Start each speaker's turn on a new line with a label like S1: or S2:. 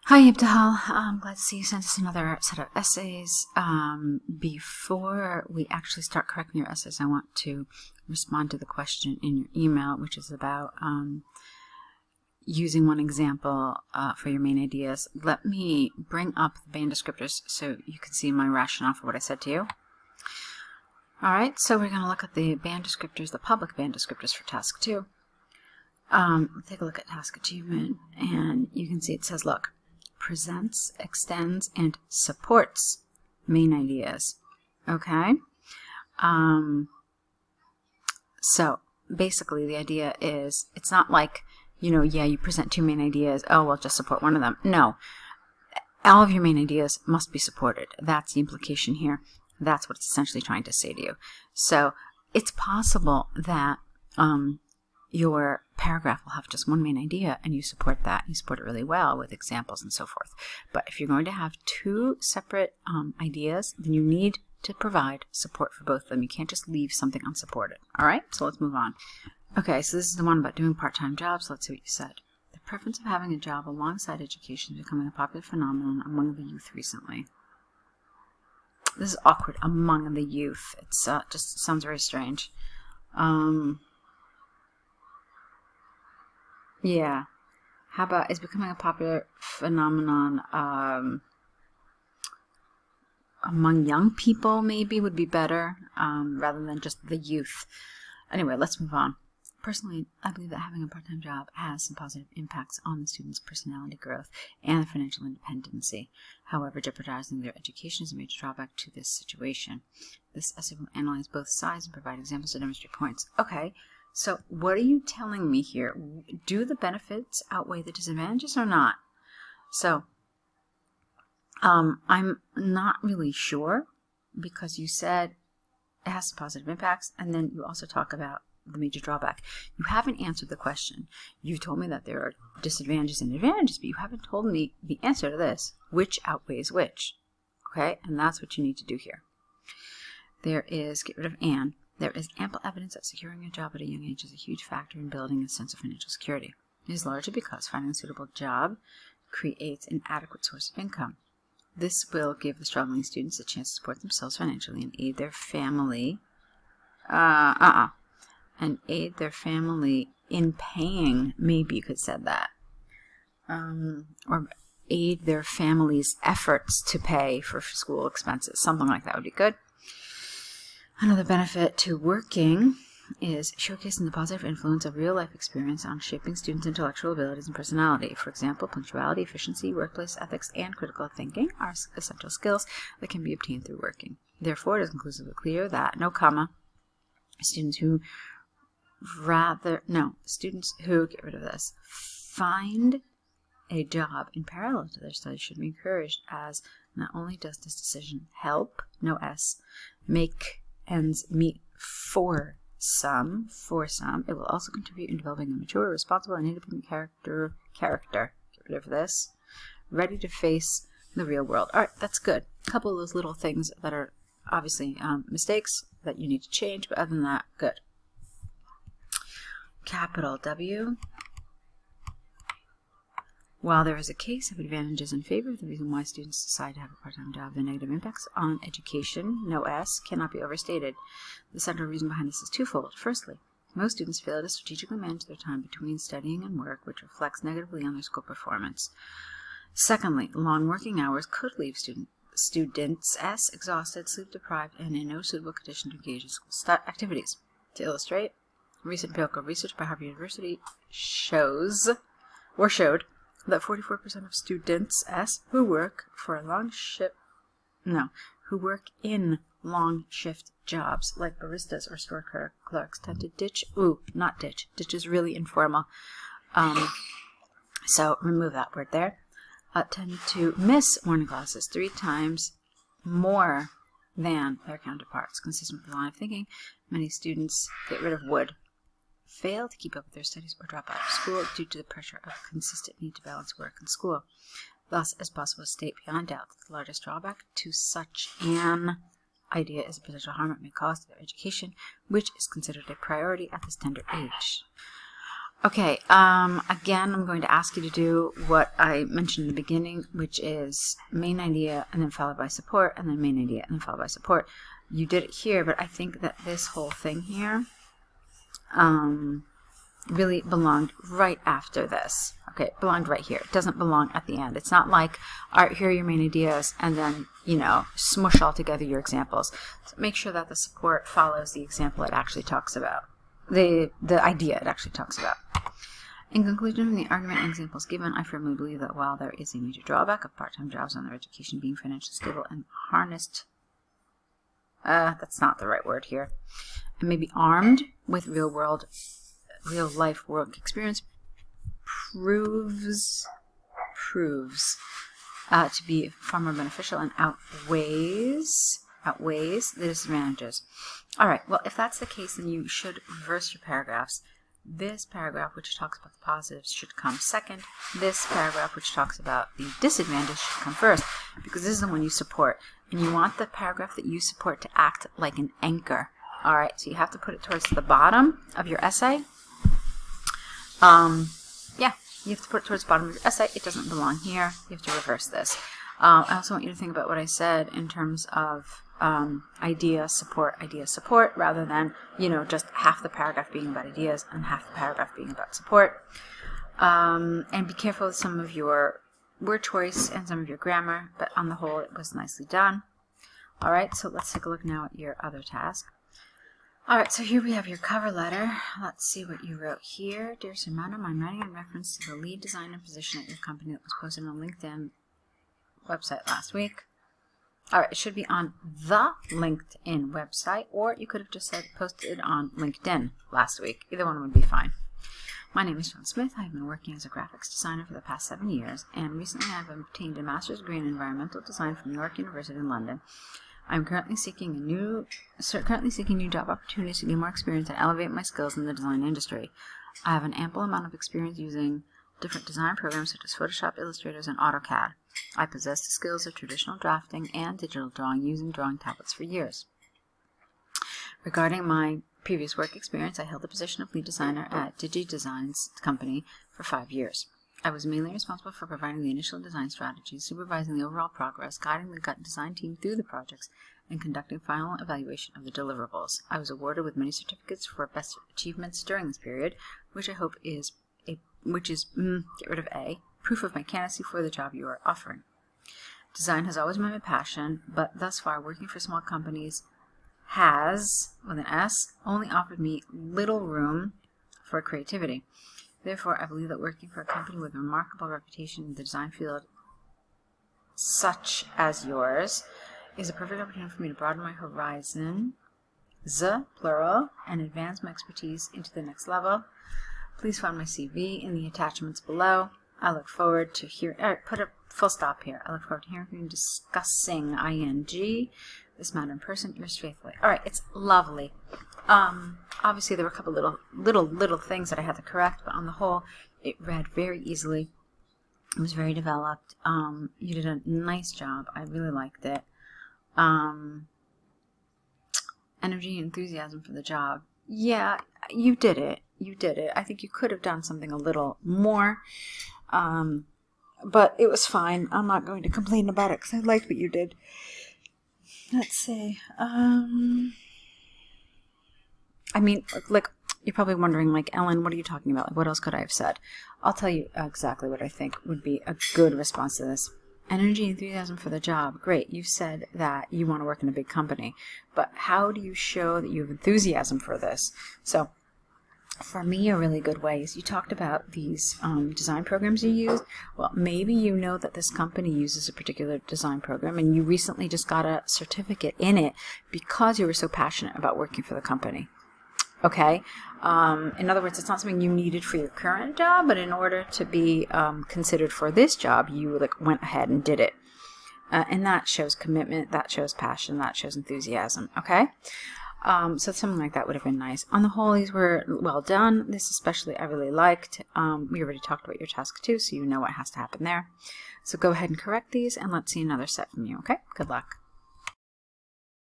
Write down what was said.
S1: Hi Ibtihal, I'm glad to see you sent us another set of essays. Before we actually start correcting your essays, I want to respond to the question in your email, which is about using one example for your main ideas. Let me bring up the band descriptors so you can see my rationale for what I said to you. Alright, so we're going to look at the band descriptors, the public band descriptors for task 2. Take a look at task achievement, and you can see it says, look, presents, extends, and supports main ideas. Okay? So basically the idea is, it's not like, you present 2 main ideas, oh, well, just support one of them. No. All of your main ideas must be supported. That's the implication here. That's what it's essentially trying to say to you. So it's possible that your paragraph will have just one main idea and you support that. You support it really well with examples and so forth. But if you're going to have 2 separate ideas, then you need to provide support for both of them. You can't just leave something unsupported. All right, so let's move on. Okay, so this is the one about doing part-time jobs. Let's see what you said. The preference of having a job alongside education is becoming a popular phenomenon among the youth recently. This is awkward, among the youth. It's just sounds very strange. Yeah. How about it's becoming a popular phenomenon among young people, maybe would be better, rather than just the youth. Anyway, let's move on. Personally, I believe that having a part-time job has some positive impacts on the student's personality growth and financial independency. However, jeopardizing their education is a major drawback to this situation. This essay will analyze both sides and provide examples to demonstrate points. Okay. So what are you telling me here? Do the benefits outweigh the disadvantages or not? So I'm not really sure, because you said it has some positive impacts, and then you also talk about the major drawback. You haven't answered the question. You told me that there are disadvantages and advantages, but you haven't told me the answer to this. Which outweighs which? Okay, and that's what you need to do here. There is, get rid of Anne. There is ample evidence that securing a job at a young age is a huge factor in building a sense of financial security. It is largely because finding a suitable job creates an adequate source of income. This will give the struggling students a chance to support themselves financially and aid their family. And aid their family in paying. Maybe you could say that. Or aid their family's efforts to pay for school expenses. Something like that would be good. Another benefit to working is showcasing the positive influence of real-life experience on shaping students' intellectual abilities and personality. For example, punctuality, efficiency, workplace ethics, and critical thinking are essential skills that can be obtained through working. Therefore, it is conclusively clear that, students who get rid of this, find a job in parallel to their studies should be encouraged, as not only does this decision help, make ends meet for some, it will also contribute in developing a mature, responsible, and independent character. Get rid of this. Ready to face the real world. All right, that's good. A couple of those little things that are obviously mistakes that you need to change, but other than that, good. Capital W. While there is a case of advantages in favor of the reason why students decide to have a part-time job, the negative impacts on education, cannot be overstated. The central reason behind this is twofold. Firstly, most students fail to strategically manage their time between studying and work, which reflects negatively on their school performance. Secondly, long working hours could leave students exhausted, sleep-deprived, and in no suitable condition to engage in school activities. To illustrate, recent empirical research by Harvard University showed that 44% of students who work in long shift jobs like baristas or store clerks tend to ditch is really informal. So remove that word there. Tend to miss morning classes 3 times more than their counterparts. Consistent with the line of thinking, many students get rid of would. Fail to keep up with their studies or drop out of school due to the pressure of consistent need to balance work and school. Thus, it's possible to state beyond doubt that the largest drawback to such an idea is the potential harm it may cause to their education, which is considered a priority at this tender age. Okay, again, I'm going to ask you to do what I mentioned in the beginning, which is main idea and then followed by support, and then main idea and then followed by support. You did it here, but I think that this whole thing here really belonged right after this. Okay, it belonged right here. It doesn't belong at the end. It's not like, all right, here are your main ideas, and then, you know, smush all together your examples. So make sure that the support follows the example it actually talks about. The idea it actually talks about. In conclusion, from the argument and examples given, I firmly believe that while there is a major drawback of part-time jobs on their education being financially stable and harnessed, that's not the right word here, and may be armed with real-life work experience, proves to be far more beneficial and outweighs the disadvantages. All right, well, if that's the case, then you should reverse your paragraphs. This paragraph, which talks about the positives, should come second. This paragraph, which talks about the disadvantage, should come first, because this is the one you support. And you want the paragraph that you support to act like an anchor. All right, so you have to put it towards the bottom of your essay. Yeah, you have to put it towards the bottom of your essay. It doesn't belong here. You have to reverse this. I also want you to think about what I said in terms of idea, support, rather than, you know, just half the paragraph being about ideas and half the paragraph being about support. And be careful with some of your word choice and some of your grammar, but on the whole, it was nicely done. All right, so let's take a look now at your other task. All right, so here we have your cover letter. Let's see what you wrote here. Dear Sir, Madam, I'm writing in reference to the lead designer position at your company that was posted on LinkedIn website last week. All right, it should be on the LinkedIn website, or you could have just said posted on LinkedIn last week. Either one would be fine. My name is John Smith. I've been working as a graphics designer for the past 7 years, and recently I've obtained a master's degree in environmental design from New York University in London. I'm currently seeking new job opportunities to gain more experience and elevate my skills in the design industry. I have an ample amount of experience using different design programs such as Photoshop, Illustrators, and AutoCAD. I possess the skills of traditional drafting and digital drawing using drawing tablets for years. Regarding my previous work experience, I held the position of lead designer at DigiDesign's company for 5 years. I was mainly responsible for providing the initial design strategies, supervising the overall progress, guiding the design team through the projects, and conducting final evaluation of the deliverables. I was awarded with many certificates for best achievements during this period, which I hope is get rid of A, proof of my candidacy for the job you are offering. Design has always been my passion, but thus far working for small companies has, with an S, only offered me little room for creativity. Therefore, I believe that working for a company with a remarkable reputation in the design field, such as yours, is a perfect opportunity for me to broaden my horizon, plural, and advance my expertise into the next level. Please find my CV in the attachments below. I look forward to hearing, put a full stop here. I look forward to hearing from you discussing ing this matter in person. Yours faithfully. All right, it's lovely. Obviously there were a couple little things that I had to correct, but on the whole, it read very easily. It was very developed. You did a nice job. I really liked it. Energy and enthusiasm for the job. Yeah, you did it. You did it. I think you could have done something a little more, but it was fine. I'm not going to complain about it because I liked what you did. Let's see. I mean, like, you're probably wondering, like, Ellen, what are you talking about? Like, what else could I have said? I'll tell you exactly what I think would be a good response to this. Energy, enthusiasm for the job. Great. You said that you want to work in a big company, but how do you show that you have enthusiasm for this? So, for me, a really good way is you talked about these design programs you use. Well, maybe you know that this company uses a particular design program and you recently just got a certificate in it because you were so passionate about working for the company. Okay? In other words, it's not something you needed for your current job, but in order to be considered for this job, you went ahead and did it. And that shows commitment, that shows passion, that shows enthusiasm. Okay? So something like that would have been nice. On the whole, these were well done. This especially I really liked. We already talked about your task too, so you know what has to happen there. So go ahead and correct these, and let's see another set from you, okay? Good luck.